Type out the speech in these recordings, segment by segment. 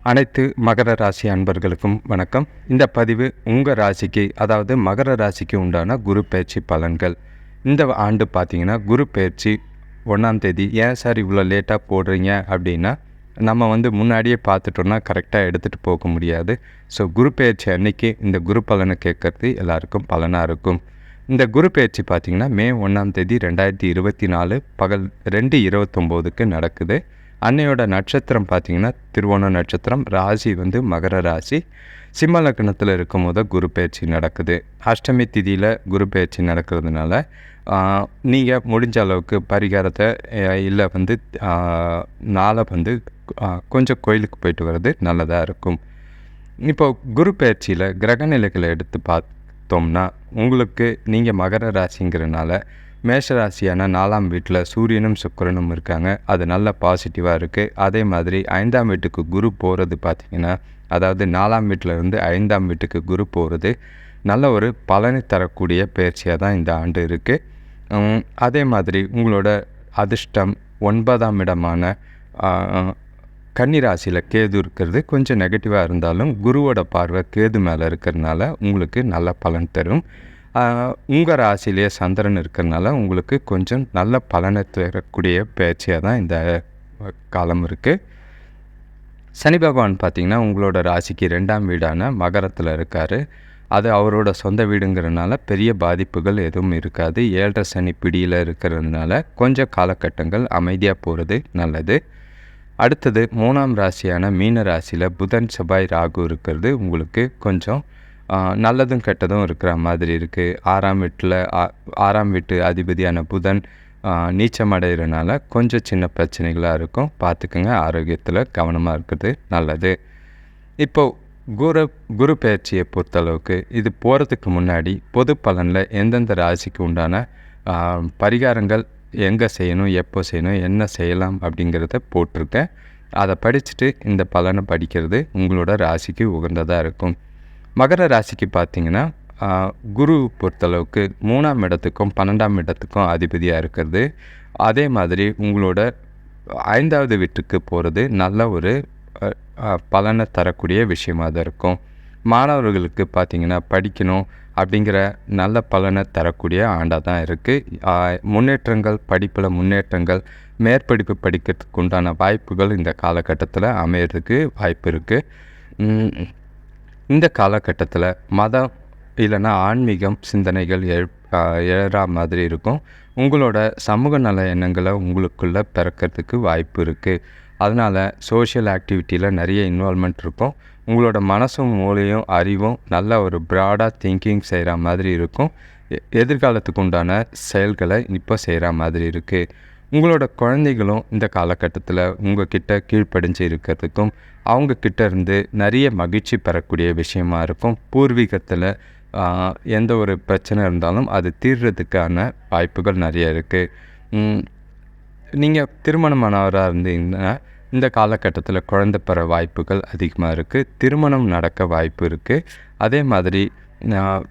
அனைத்து மகர ராசி அன்பர்களுக்கும் வணக்கம். இந்த பதிவு உங்கள் ராசிக்கு, அதாவது மகர ராசிக்கு உண்டான குரு பயிற்சி பலன்கள். இந்த ஆண்டு பார்த்தீங்கன்னா குரு பயிற்சி 1ஆம் தேதி. ஏன் சார் இவ்வளோ லேட்டாக போடுறீங்க அப்படின்னா, நம்ம முன்னாடியே பார்த்துட்டோன்னா கரெக்டாக எடுத்துகிட்டு போக முடியாது. ஸோ குரு பயிற்சி அன்னைக்கு இந்த குரு பலனை கேட்கறது எல்லாருக்கும் பலனாக இருக்கும். இந்த குரு பயிற்சி பார்த்திங்கன்னா மே 1ஆம் தேதி 2024 பகல் 2:29க்கு நடக்குது. அன்னையோட நட்சத்திரம் பார்த்திங்கன்னா திருவோண நட்சத்திரம், ராசி மகர ராசி, சிம்ம லக்னத்தில் இருக்கும் போது குரு பயிற்சி நடக்குது. அஷ்டமி திதியில் குரு பயிற்சி நடக்கிறதுனால நீங்கள் முடிஞ்ச அளவுக்கு பரிகாரத்தை இல்லை நாளை கொஞ்சம் கோயிலுக்கு போயிட்டு வர்றது நல்லதாக இருக்கும். இப்போ குரு பயிற்சியில் கிரகநிலைகளை எடுத்து பார்த்தோம்னா, உங்களுக்கு நீங்கள் மகர ராசிங்கிறனால மேஷராசியான 4ஆம் வீட்டில் சூரியனும் சுக்கிரனும் இருக்காங்க. அது நல்ல பாசிட்டிவாக இருக்குது. அதே மாதிரி 5ஆம் வீட்டுக்கு குரு போகிறது பார்த்திங்கன்னா, அதாவது 4ஆம் வீட்டில் இருந்து 5ஆம் வீட்டுக்கு குரு போகிறது நல்ல ஒரு பலனை தரக்கூடிய பயிற்சியாக தான் இந்த ஆண்டு இருக்குது. அதே மாதிரி உங்களோட அதிர்ஷ்டம் 9ஆம் இடமான கன்னி ராசியில் கேது இருக்கிறது கொஞ்சம் நெகட்டிவாக இருந்தாலும் குருவோட பார்வை கேது மேலே இருக்கிறதுனால உங்களுக்கு நல்ல பலன் தரும். உங்கள் ராசியிலேயே சந்திரன் இருக்கிறதுனால உங்களுக்கு கொஞ்சம் நல்ல பலனை தரக்கூடிய பயிற்சியாக தான் இந்த காலம் இருக்குது. சனி பகவான் பார்த்திங்கன்னா உங்களோட ராசிக்கு 2ஆம் வீடான மகரத்தில் இருக்கார். அது அவரோட சொந்த வீடுங்கிறதுனால பெரிய பாதிப்புகள் எதுவும் இருக்காது. 7.5 சனி பிடியில் இருக்கிறதுனால கொஞ்சம் காலகட்டங்கள் அமைதியாக போகிறது நல்லது. அடுத்தது 3ஆம் ராசியான மீன ராசியில் புதன், செவ்வாய், ராகு இருக்கிறது உங்களுக்கு கொஞ்சம் நல்லதும் கெட்டதும் இருக்கிற மாதிரி இருக்குது. 6ஆம் வீட்டு அதிபதியான புதன் நீச்சம் அடைகிறனால கொஞ்சம் சின்ன பிரச்சனைகளாக இருக்கும். பார்த்துக்குங்க, ஆரோக்கியத்தில் கவனமாக இருக்கிறது நல்லது. இப்போது குரு பயிற்சியை பொறுத்தளவுக்கு இது போகிறதுக்கு முன்னாடி பொது பலனில் எந்தெந்த ராசிக்கு உண்டான பரிகாரங்கள் எங்கே செய்யணும், எப்போ செய்யணும், என்ன செய்யலாம் அப்படிங்கிறத போட்டிருக்கேன். அதை படிச்சுட்டு இந்த பலனை படிக்கிறது உங்களோட ராசிக்கு உகந்ததாக இருக்கும். மகர ராசிக்கு பார்த்திங்கன்னா குரு பொறுத்தளவுக்கு 3ஆம் இடத்துக்கும் 12ஆம் இடத்துக்கும் அதிபதியாக இருக்கிறது. அதே மாதிரி உங்களோட 5ஆவது வீட்டுக்கு போகிறது நல்ல ஒரு பலனை தரக்கூடிய விஷயமாக தான் இருக்கும். மாணவர்களுக்கு பார்த்திங்கன்னா படிக்கணும் அப்படிங்கிற நல்ல பலனை தரக்கூடிய ஆண்டாக தான் இருக்குது. முன்னேற்றங்கள், படிப்பில் முன்னேற்றங்கள், மேற்படிப்பு படிக்கிறதுக்கு உண்டான வாய்ப்புகள் இந்த காலகட்டத்தில் அமையிறதுக்கு வாய்ப்பு இருக்குது. இந்த காலகட்டத்தில் மதம் இல்லைன்னா ஆன்மீகம் சிந்தனைகள் எழற மாதிரி இருக்கும். உங்களோட சமூக நல எண்ணங்களை உங்களுக்குள்ளே பிறக்கிறதுக்கு வாய்ப்பு இருக்குது. அதனால் சோஷியல் ஆக்டிவிட்டியில் நிறைய இன்வால்மெண்ட் இருக்கும். உங்களோட மனசும் மூளையும் அறிவும் நல்ல ஒரு ப்ராடாக திங்கிங் செய்கிற மாதிரி இருக்கும். எதிர்காலத்துக்கு உண்டான செயல்களை இப்போ செய்கிற மாதிரி இருக்குது. உங்களோட குழந்தைகளும் இந்த காலகட்டத்தில் உங்ககிட்ட கீழ்ப்படிஞ்சு இருக்கிறதுக்கும் அவங்கக்கிட்ட இருந்து நிறைய மகிழ்ச்சி பெறக்கூடிய விஷயமா இருக்கும். பூர்வீகத்தில் எந்த ஒரு பிரச்சனை இருந்தாலும் அது தீர்றதுக்கான வாய்ப்புகள் நிறைய இருக்குது. நீங்கள் திருமணமானவராக இருந்தீங்கன்னா இந்த காலகட்டத்தில் குழந்தை பெற வாய்ப்புகள் அதிகமாக இருக்குது. திருமணம் நடக்க வாய்ப்பு இருக்குது. அதே மாதிரி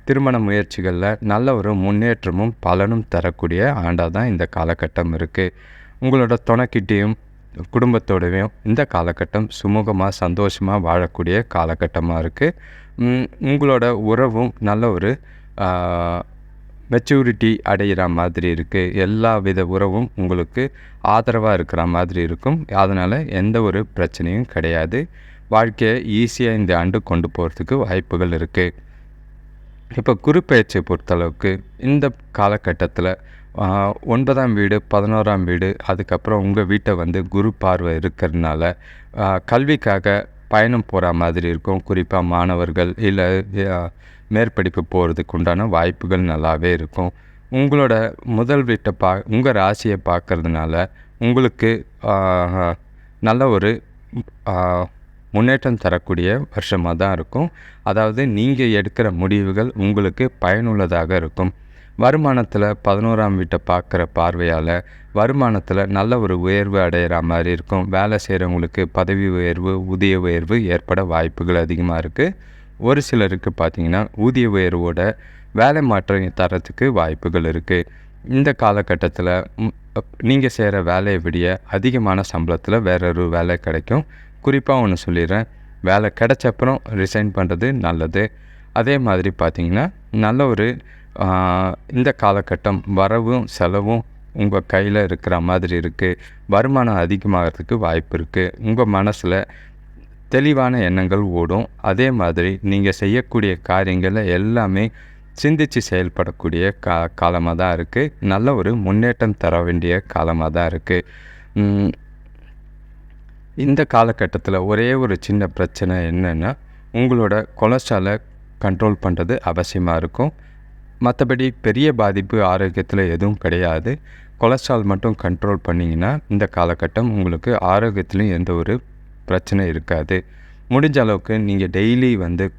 திருமண முயற்சிகளில் நல்ல ஒரு முன்னேற்றமும் பலனும் தரக்கூடிய ஆண்டாக தான் இந்த காலகட்டம் இருக்குது. உங்களோட துணைக்கிட்டேயும் குடும்பத்தோடவையும் இந்த காலகட்டம் சுமூகமாக சந்தோஷமாக வாழக்கூடிய காலகட்டமாக இருக்குது. உங்களோட உறவும் நல்ல ஒரு மெச்சூரிட்டி அடைகிற மாதிரி இருக்குது. எல்லா வித உறவும் உங்களுக்கு ஆதரவாக இருக்கிற மாதிரி இருக்கும். அதனால் எந்த ஒரு பிரச்சனையும் கிடையாது. வாழ்க்கையை ஈஸியாக இந்த ஆண்டு கொண்டு போகிறதுக்கு வாய்ப்புகள் இருக்குது. இப்போ குரு பயிற்சியை பொறுத்தளவுக்கு இந்த காலகட்டத்தில் 9ஆம் வீடு, 11ஆம் வீடு, அதுக்கப்புறம் உங்கள் வீட்டை குரு பார்வை இருக்கிறதுனால கல்விக்காக பயணம் போகிற மாதிரி இருக்கும். குறிப்பாக மாணவர்கள் இல்லை மேற்படிப்பு போகிறதுக்கு உண்டான வாய்ப்புகள் நல்லாவே இருக்கும். உங்களோட முதல் வீட்டை உங்கள் ராசியை பார்க்கறதுனால உங்களுக்கு நல்ல ஒரு முன்னேற்றம் தரக்கூடிய வருஷமாக தான் இருக்கும். அதாவது நீங்கள் எடுக்கிற முடிவுகள் உங்களுக்கு பயனுள்ளதாக இருக்கும். வருமானத்தில் 11ஆம் வீட்டை பார்க்குற பார்வையால் வருமானத்தில் நல்ல ஒரு உயர்வு அடைகிற மாதிரி இருக்கும். வேலை செய்கிறவங்களுக்கு பதவி உயர்வு, ஊதிய உயர்வு ஏற்பட வாய்ப்புகள் அதிகமாக இருக்குது. ஒரு சிலருக்கு பார்த்திங்கன்னா ஊதிய உயர்வோட வேலை மாற்றம் தரத்துக்கு வாய்ப்புகள் இருக்குது. இந்த காலகட்டத்தில் நீங்கள் செய்கிற வேலையை விட அதிகமான சம்பளத்தில் வேறொரு வேலை கிடைக்கும். குறிப்பாக ஒன்று சொல்லிடுறேன், வேலை கிடைச்சப்புறம் ரிசைன் பண்ணுறது நல்லது. அதே மாதிரி பார்த்திங்கன்னா நல்ல ஒரு இந்த காலகட்டம் வரவும் செலவும் உங்கள் கையில் இருக்கிற மாதிரி இருக்குது. வருமானம் அதிகமாகிறதுக்கு வாய்ப்பு இருக்குது. உங்கள் மனசில் தெளிவான எண்ணங்கள் ஓடும். அதே மாதிரி நீங்கள் செய்யக்கூடிய காரியங்களில் எல்லாமே சிந்தித்து செயல்படக்கூடிய காலமாக தான் இருக்குது. நல்ல ஒரு முன்னேற்றம் தர வேண்டிய காலமாக தான் இருக்குது. இந்த காலகட்டத்தில் ஒரே ஒரு சின்ன பிரச்சனை என்னென்னா, உங்களோட கொலஸ்ட்ராலை கண்ட்ரோல் பண்ணுறது அவசியமாக இருக்கும். மற்றபடி பெரிய பாதிப்பு ஆரோக்கியத்தில் எதுவும் கிடையாது. கொலஸ்ட்ரால் மட்டும் கண்ட்ரோல் பண்ணிங்கன்னா இந்த காலகட்டம் உங்களுக்கு ஆரோக்கியத்துலேயும் எந்த ஒரு பிரச்சனை இருக்காது. முடிஞ்ச அளவுக்கு நீங்கள் டெய்லி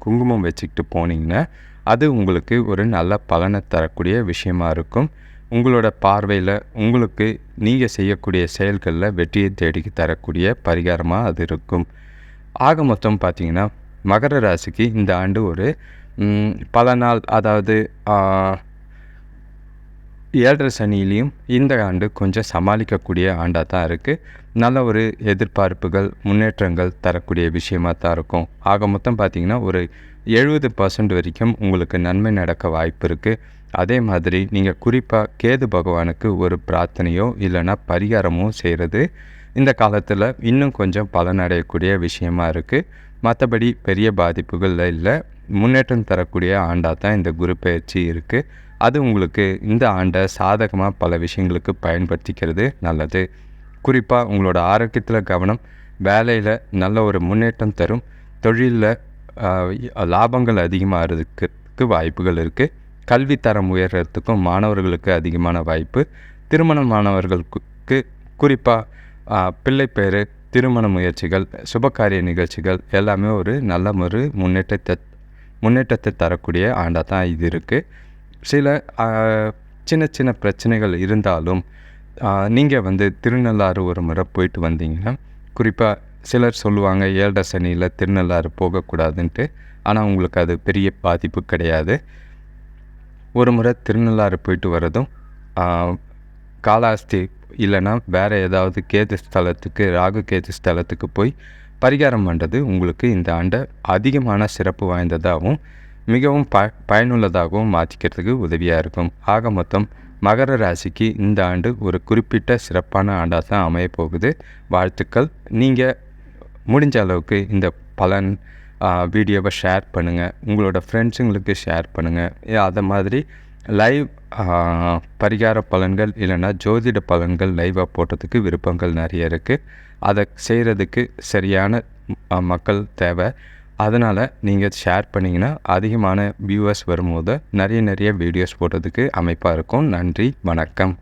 குங்குமம் வச்சுக்கிட்டு போனீங்கன்னா அது உங்களுக்கு ஒரு நல்ல பலனை தரக்கூடிய விஷயமா இருக்கும். உங்களோட பார்வையில் உங்களுக்கு நீங்கள் செய்யக்கூடிய செயல்களில் வெற்றியை தேடி தரக்கூடிய பரிகாரமாக அது இருக்கும். ஆக மொத்தம் பார்த்திங்கன்னா மகர ராசிக்கு இந்த ஆண்டு ஒரு பல நாள், அதாவது 7.5 சனியிலையும் இந்த ஆண்டு கொஞ்சம் சமாளிக்கக்கூடிய ஆண்டாக தான் இருக்குது. நல்ல ஒரு எதிர்பார்ப்புகள், முன்னேற்றங்கள் தரக்கூடிய விஷயமாக தான் இருக்கும். ஆக மொத்தம் பார்த்திங்கன்னா ஒரு 70% வரைக்கும் உங்களுக்கு நன்மை நடக்க வாய்ப்பு இருக்குது. அதே மாதிரி நீங்கள் குறிப்பாக கேது பகவானுக்கு ஒரு பிரார்த்தனையோ இல்லைன்னா பரிகாரமோ செய்கிறது இந்த காலத்தில் இன்னும் கொஞ்சம் பலனடையக்கூடிய விஷயமா இருக்குது. மற்றபடி பெரிய பாதிப்புகள் இல்லை. முன்னேற்றம் தரக்கூடிய ஆண்டாக தான் இந்த குரு பயிற்சி இருக்குது. அது உங்களுக்கு இந்த ஆண்டை சாதகமாக பல விஷயங்களுக்கு பயன்படுத்திக்கிறது நல்லது. குறிப்பாக உங்களோட ஆரோக்கியத்தில் கவனம், வேலையில் நல்ல ஒரு முன்னேற்றம் தரும், தொழிலில் லாபங்கள் அதிகமாகிறதுக்கு வாய்ப்புகள் இருக்குது. கல்வித்தரம் உயர்கிறதுக்கும் மாணவர்களுக்கு அதிகமான வாய்ப்பு. திருமணமானவர்களுக்கு குறிப்பாக பிள்ளை பேர், திருமண முயற்சிகள், சுபகாரிய நிகழ்ச்சிகள் எல்லாமே ஒரு நல்ல ஒரு முன்னேற்றத்தை தரக்கூடிய ஆண்டாக தான் இது இருக்குது. சில சின்ன சின்ன பிரச்சனைகள் இருந்தாலும் நீங்கள் திருநள்ளாறு ஒரு முறை போயிட்டு வந்தீங்கன்னா, குறிப்பாக சிலர் சொல்லுவாங்க 7.5 சனியில் திருநள்ளாறு போகக்கூடாதுன்ட்டு. ஆனால் உங்களுக்கு அது பெரிய பாதிப்பு கிடையாது. ஒரு முறை திருநள்ளாறு போயிட்டு வரதும், காலாஸ்தி இல்லைன்னா வேறு ஏதாவது கேது ஸ்தலத்துக்கு, ராகு கேது ஸ்தலத்துக்கு போய் பரிகாரம் பண்ணுறது உங்களுக்கு இந்த ஆண்டை அதிகமான சிறப்பு வாய்ந்ததாகவும் மிகவும் பயனுள்ளதாகவும் மாற்றிக்கிறதுக்கு உதவியாக இருக்கும். ஆக மொத்தம் மகர ராசிக்கு இந்த ஆண்டு ஒரு குறிப்பிட்ட சிறப்பான ஆண்டாக தான் அமையப்போகுது. வாழ்த்துக்கள். நீங்கள் முடிஞ்ச அளவுக்கு இந்த பலன் வீடியோவை ஷேர் பண்ணுங்கள், உங்களோட ஃப்ரெண்ட்ஸுங்களுக்கு ஷேர் பண்ணுங்கள். அதை மாதிரி லைவ் பரிகார பலன்கள் இல்லைன்னா ஜோதிட பலன்கள் லைவாக போடுறதுக்கு விருப்பங்கள் நிறைய இருக்குது. அதை செய்கிறதுக்கு சரியான மக்கள் தேவை. அதனால் நீங்கள் ஷேர் பண்ணிங்கன்னா அதிகமான வியூவர்ஸ் வரும்போது நிறைய வீடியோஸ் போடுறதுக்கு அமைப்பாக இருக்கும். நன்றி, வணக்கம்.